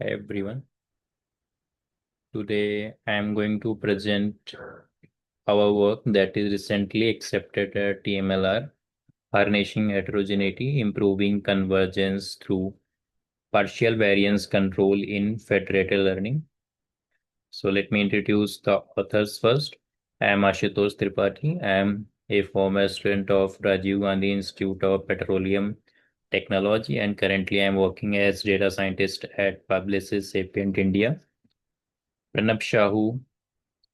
Hi everyone. Today I am going to present our work that is recently accepted at TMLR, Harnessing Heterogeneity, Improving Convergence through Partial Variance Control in Federated Learning. So let me introduce the authors first. I am Ashutosh Tripathi. I am a former student of Rajiv Gandhi Institute of Petroleum Technology and currently I am working as data scientist at Publicis Sapient India. Pranab Shahu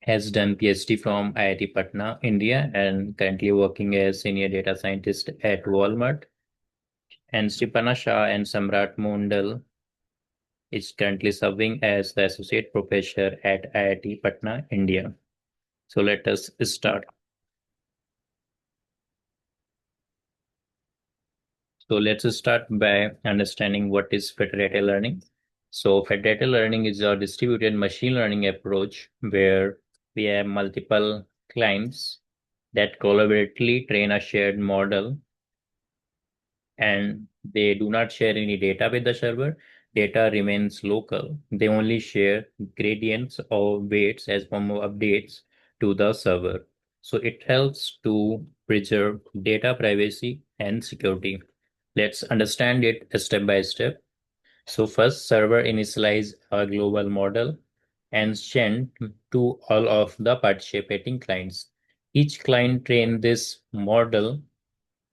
has done PhD from IIT Patna, India, and currently working as senior data scientist at Walmart. And Sripana Shah and Samrat Mondal is currently serving as the associate professor at IIT Patna, India. So let us start. So let's start by understanding what is federated learning. So federated learning is a distributed machine learning approach where we have multiple clients that collaboratively train a shared model and they do not share any data with the server. Data remains local. They only share gradients or weights as form of updates to the server. So it helps to preserve data privacy and security. Let's understand it step by step. So first, server initialize a global model and send to all of the participating clients. Each client train this model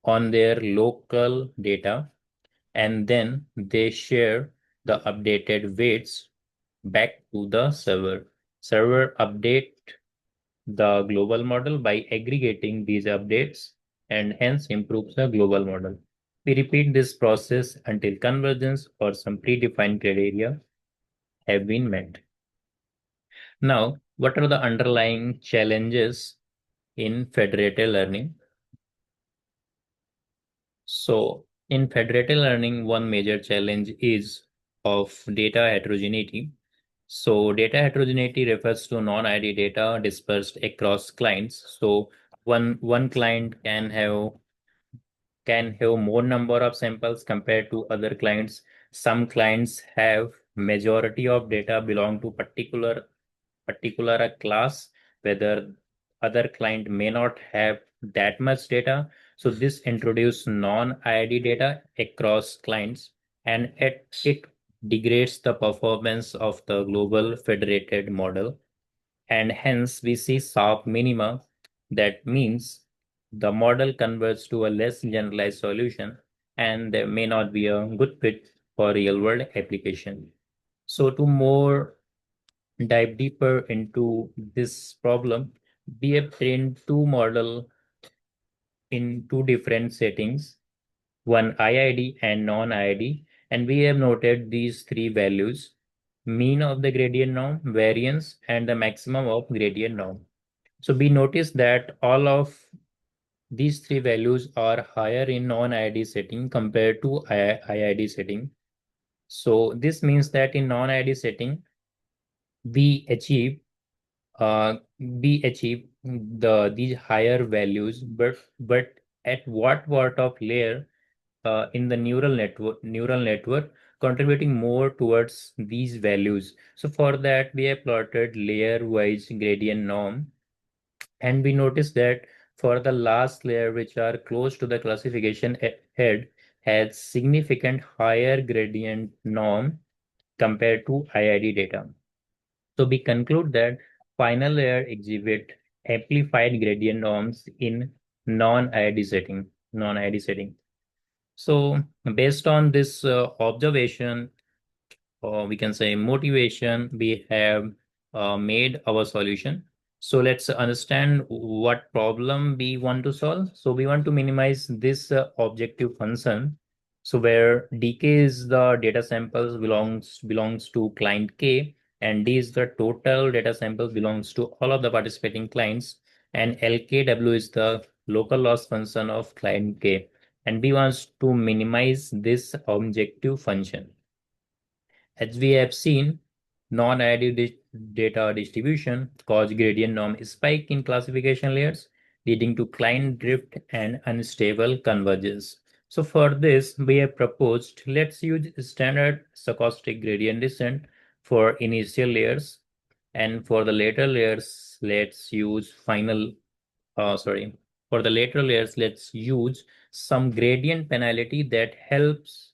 on their local data and then they share the updated weights back to the server. Server update the global model by aggregating these updates and hence improves the global model. We repeat this process until convergence or some predefined criteria have been met. Now, what are the underlying challenges in federated learning? So, in federated learning, one major challenge is of data heterogeneity. So, data heterogeneity refers to non-ID data dispersed across clients. So, one client can have more number of samples compared to other clients. Some clients have majority of data belong to particular class, whether other client may not have that much data. So this introduce non-ID data across clients and it degrades the performance of the global federated model. And hence we see sharp minima. That means the model converts to a less generalized solution and there may not be a good fit for real world application. So to more dive deeper into this problem, we have trained two models in two different settings, one IID and non-IID, and we have noted these three values: mean of the gradient norm, variance, and the maximum of gradient norm. So we notice that all of these three values are higher in non-IID setting compared to IID setting. So this means that in non-IID setting, we achieve we achieve these higher values, but at what part of layer in the neural network contributing more towards these values. So for that we have plotted layer wise gradient norm and we notice that for the last layer which are close to the classification head has significant higher gradient norm compared to IID data. So we conclude that final layer exhibit amplified gradient norms in non-IID setting. Non-IID setting. So based on this observation, or we can say motivation, we have made our solution. So let's understand what problem we want to solve. So we want to minimize this objective function. So where dk is the data samples belongs to client k, and d is the total data samples belongs to all of the participating clients, and lkw is the local loss function of client k, and we wants to minimize this objective function. As we have seen, non-additive data distribution cause gradient norm spike in classification layers, leading to client drift and unstable convergence. So for this, we have proposed, let's use standard stochastic gradient descent for initial layers, and for the later layers, let's use for the later layers, let's use some gradient penalty that helps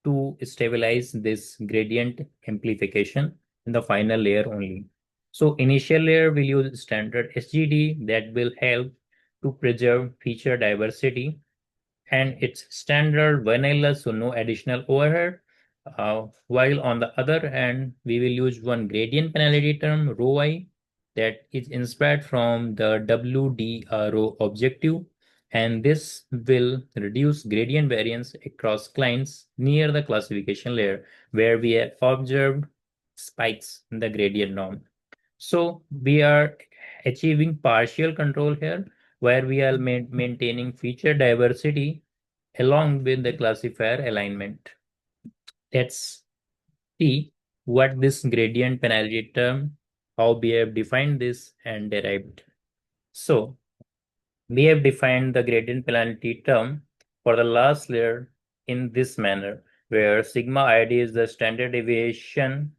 to stabilize this gradient amplification in the final layer only. So initial layer will use standard SGD that will help to preserve feature diversity, and it's standard vanilla, so no additional overhead. While on the other hand, we will use one gradient penalty term, rho I, that is inspired from the WDRO objective, and this will reduce gradient variance across clients near the classification layer where we have observed spikes in the gradient norm. So we are achieving partial control here, where we are maintaining feature diversity along with the classifier alignment. Let's see what this gradient penalty term, how we have defined this and derived. So we have defined the gradient penalty term for the last layer in this manner, where sigma id is the standard deviation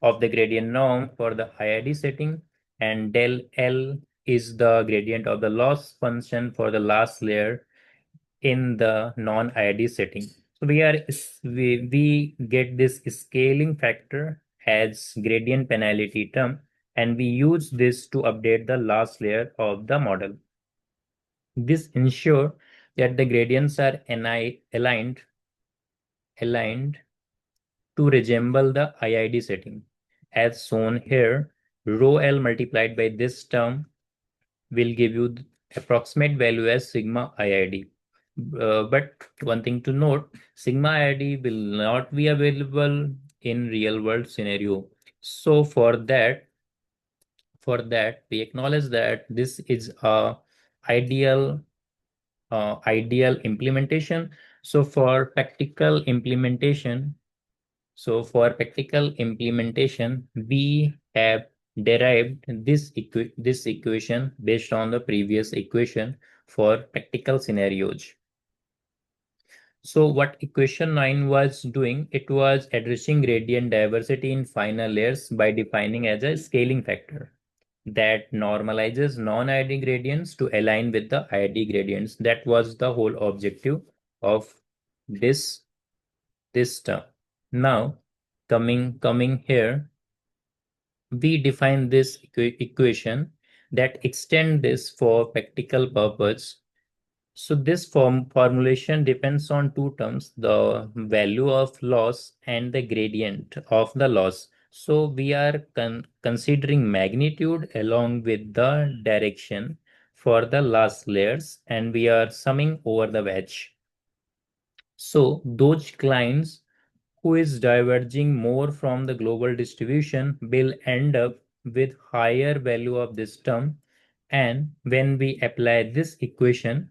of the gradient norm for the IID setting, and del L is the gradient of the loss function for the last layer in the non-IID setting. So we get this scaling factor as gradient penalty term, and we use this to update the last layer of the model. This ensure that the gradients are aligned to resemble the IID setting. As shown here, rho L multiplied by this term will give you the approximate value as sigma IID. But one thing to note, sigma IID will not be available in real world scenario. So for that, we acknowledge that this is a ideal ideal implementation. So for practical implementation, we have derived this equation based on the previous equation for practical scenarios. So what equation 9 was doing, it was addressing gradient diversity in final layers by defining as a scaling factor that normalizes non-ID gradients to align with the ID gradients. That was the whole objective of this term. Now, coming here, we define this equation that extend this for practical purpose. So this formulation depends on two terms, the value of loss and the gradient of the loss. So we are considering magnitude along with the direction for the last layers, and we are summing over the wedge. So those clients who is diverging more from the global distribution will end up with higher value of this term, and when we apply this equation,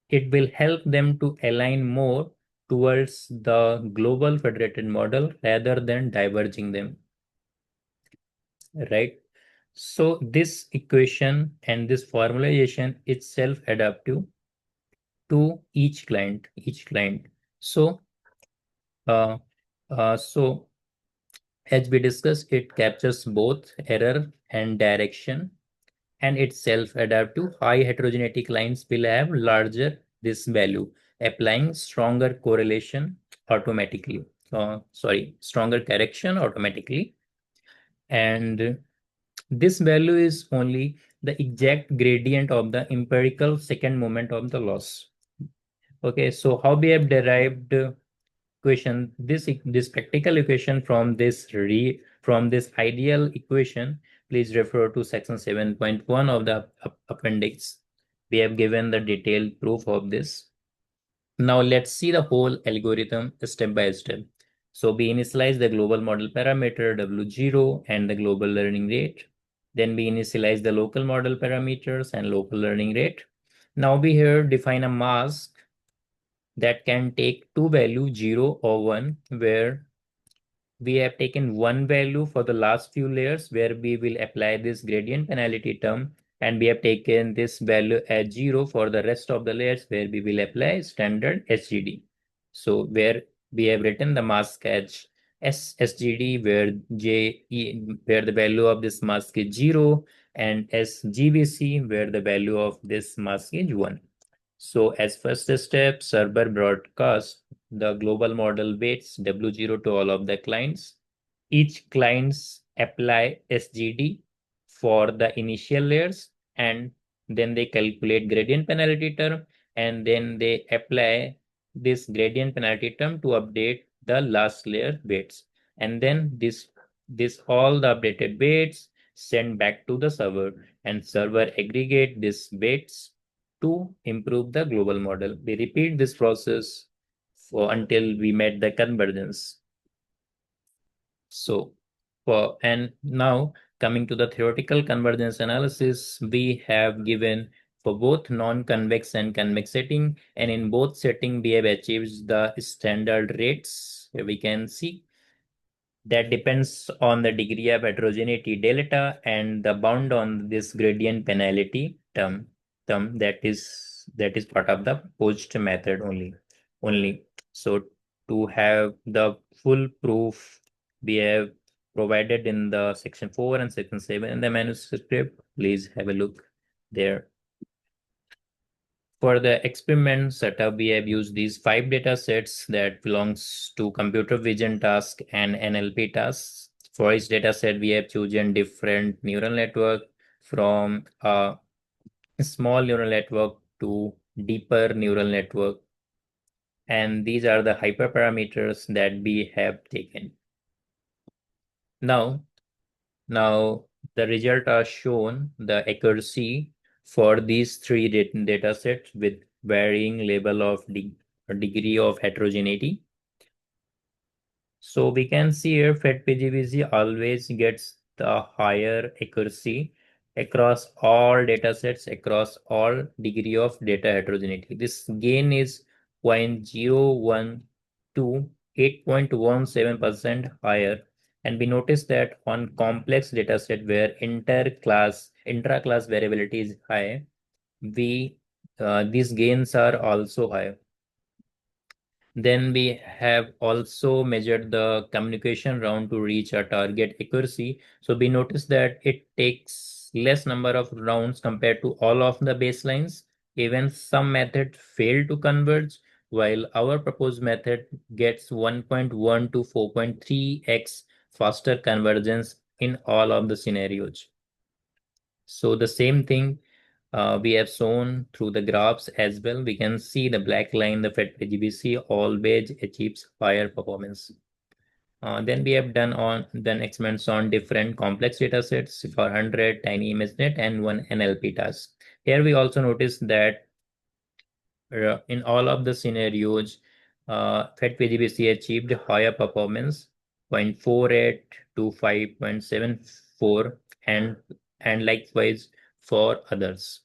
it will help them to align more towards the global federated model rather than diverging them, right? So this equation and this formulation is self-adaptive to each client. So, uh, so as we discussed, it captures both error and direction, and it's self-adaptive. High heterogeneity clients will have larger this value, applying stronger correlation automatically. Stronger correction automatically. And this value is only the exact gradient of the empirical second moment of the loss. Okay, so how we have derived equation, this practical equation from this ideal equation, please refer to section 7.1 of the appendix. We have given the detailed proof of this. Now let's see the whole algorithm step by step. So we initialize the global model parameter W0 and the global learning rate. Then we initialize the local model parameters and local learning rate. Now we here define a mask that can take two values, 0 or 1, where we have taken one value for the last few layers where we will apply this gradient penalty term, And we have taken this value as 0 for the rest of the layers where we will apply standard SGD. So where we have written the mask as SGD where where the value of this mask is 0 and SGVC where the value of this mask is 1. So as first step, server broadcast the global model weights W0 to all of the clients. Each clients apply SGD for the initial layers and then they calculate gradient penalty term and then they apply this gradient penalty term to update the last layer weights. And then this all the updated weights sent back to the server and server aggregate these weights to improve the global model. We repeat this process until we met the convergence. So, and now coming to the theoretical convergence analysis, we have given for both non-convex and convex setting, and in both setting we have achieved the standard rates. Here we can see that depends on the degree of heterogeneity delta and the bound on this gradient penalty term that is part of the post method only. So to have the full proof we have provided in the section 4 and section 7 in the manuscript. Please have a look there. For the experiment setup, we have used these 5 data sets that belongs to computer vision task and NLP tasks. For each data set, we have chosen different neural network from a small neural network to deeper neural network. And these are the hyperparameters that we have taken. Now the result are shown the accuracy for these 3 data sets with varying level of degree of heterogeneity. So we can see here FedPGVC always gets the higher accuracy across all data sets, across all degree of data heterogeneity. This gain is 0.012 to 8.17% higher. And we notice that on complex data set where intra-class variability is high, these gains are also high. Then we have also measured the communication round to reach a target accuracy. So we notice that it takes less number of rounds compared to all of the baselines. Even some method fail to converge, while our proposed method gets 1.1 to 4.3x faster convergence in all of the scenarios. So the same thing we have shown through the graphs as well. We can see the black line, the FedPGVC always achieves higher performance. Then we have done experiments on different complex data sets for 100 tiny ImageNet and one NLP task. Here we also notice that in all of the scenarios, FedPGVC achieved higher performance, 0.48 to 5.74, and likewise for others.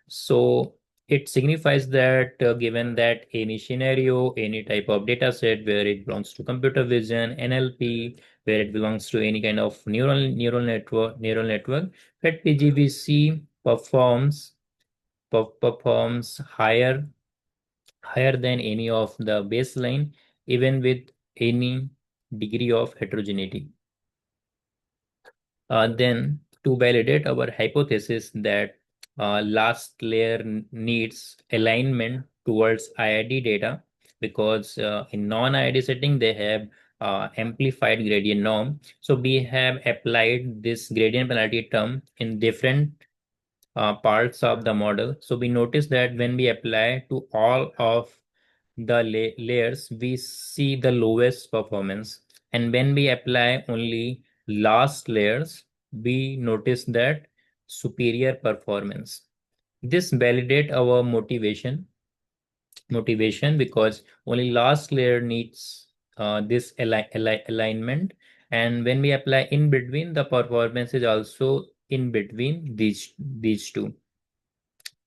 So it signifies that given that any scenario, any type of data set where it belongs to computer vision, NLP, where it belongs to any kind of neural network, FedPGVC performs higher than any of the baseline, even with any degree of heterogeneity. Then to validate our hypothesis that last layer needs alignment towards IID data, because in non-IID setting they have amplified gradient norm. So we have applied this gradient penalty term in different parts of the model. So we notice that when we apply to all of the layers, we see the lowest performance. And when we apply only last layers, we notice that superior performance. This validate our motivation because only last layer needs this alignment. And when we apply in between, the performance is also in between these two.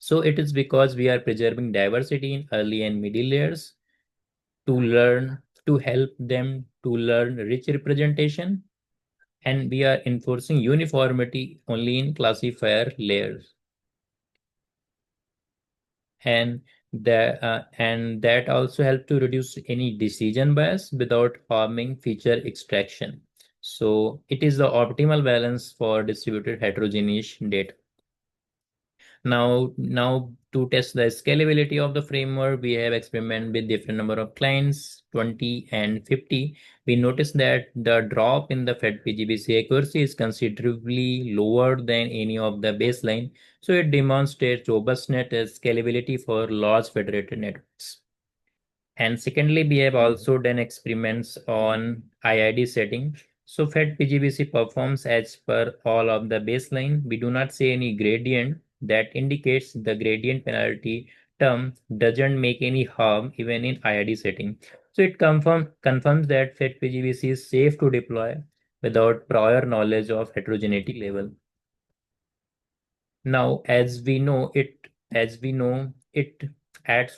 So it is because we are preserving diversity in early and middle layers to help them to learn rich representation and we are enforcing uniformity only in classifier layers. And that also help to reduce any decision bias without harming feature extraction. So it is the optimal balance for distributed heterogeneous data. Now to test the scalability of the framework, we have experimented with different number of clients, 20 and 50. We noticed that the drop in the FedPGVC accuracy is considerably lower than any of the baseline. So it demonstrates robustness and scalability for large federated networks. And secondly, we have also done experiments on IID setting. So Fed PGBC performs as per all of the baseline. We do not see any gradient that indicates the gradient penalty term doesn't make any harm even in IID setting. So it confirms that Fed PGBC is safe to deploy without prior knowledge of heterogeneity level. Now, as we know, it adds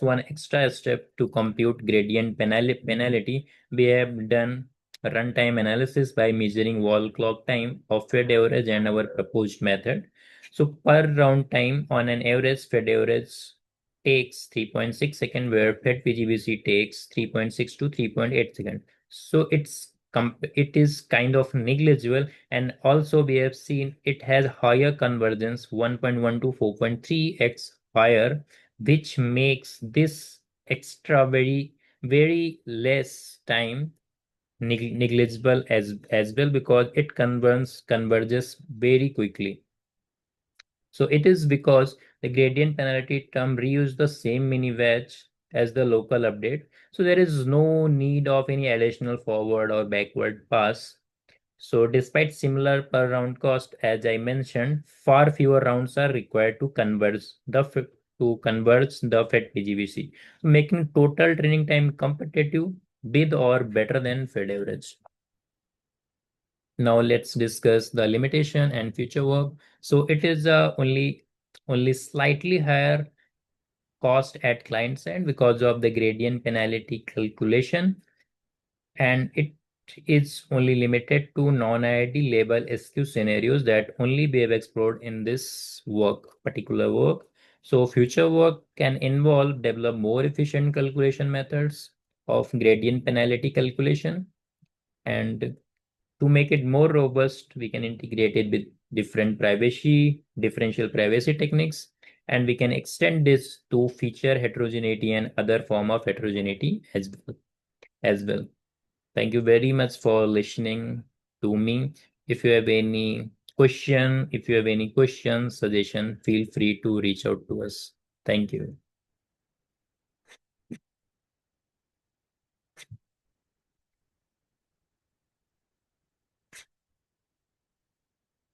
one extra step to compute gradient penalty. We have done runtime analysis by measuring wall clock time of Fed average and our proposed method. So per round time on an average, Fed average takes 3.6 seconds, where Fed PGBC takes 3.6 to 3.8 seconds. So it is kind of negligible, and also we have seen it has higher convergence, 1.1 to 4.3x higher, which makes this extra very less time negligible as well, because it converges very quickly. So it is because the gradient penalty term reuse the same mini wedge as the local update. So there is no need of any additional forward or backward pass. So despite similar per round cost, as I mentioned, far fewer rounds are required to converge the Fed PGVC, making total training time competitive with or better than Fed average. Now let's discuss the limitation and future work. So it is only slightly higher cost at client side because of the gradient penalty calculation, and it is only limited to non-IID label SQ scenarios that only we have explored in this particular work. So future work can involve develop more efficient calculation methods of gradient penalty calculation, and to make it more robust, we can integrate it with differential privacy techniques, and we can extend this to feature heterogeneity and other form of heterogeneity as well. Thank you very much for listening to me. If you have any question, suggestion, feel free to reach out to us. Thank you.